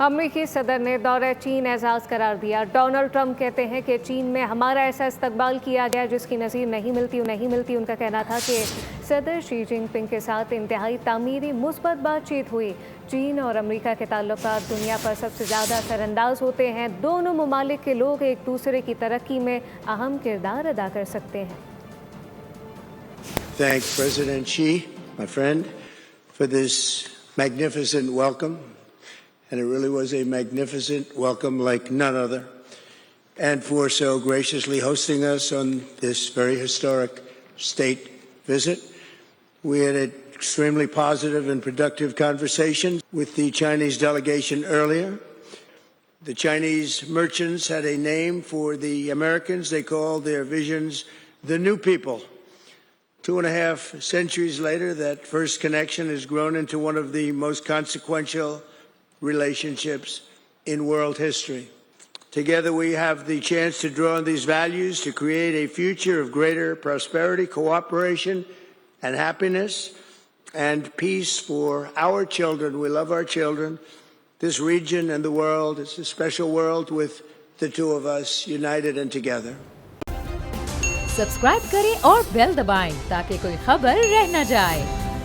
अमेरिकी सदर ने दौरे चीन एजाज करार दिया। डोनाल्ड ट्रंप कहते हैं कि चीन में हमारा ऐसा इस्तकबाल किया गया जिसकी नज़ीर नहीं मिलती। उनका कहना था कि सदर शी जिनपिंग के साथ इंतहाई तामीरी मुस्बत बातचीत हुई। चीन और अमेरिका के ताल्लुकात दुनिया पर सबसे ज़्यादा असरअंदाज होते हैं। दोनों ममालिक के लोग एक दूसरे की तरक्की में अहम किरदार अदा कर सकते हैं। Thank President Xi, my friend, for this magnificent welcome. And it really was a magnificent welcome like none other. And for so graciously hosting us on this very historic state visit. We had an extremely positive and productive conversation with the Chinese delegation earlier. The Chinese merchants had a name for the Americans. They called their visions the New People. 2.5 centuries later, that first connection has grown into one of the most consequential relationships in world history. Together, we have the chance to draw on these values to create a future of greater prosperity, cooperation, and happiness, and peace for our children. We love our children. This region and the world, it's a special world with the two of us united and together. Subscribe करें और bell दबाएं ताकि कोई खबर रह न जाए।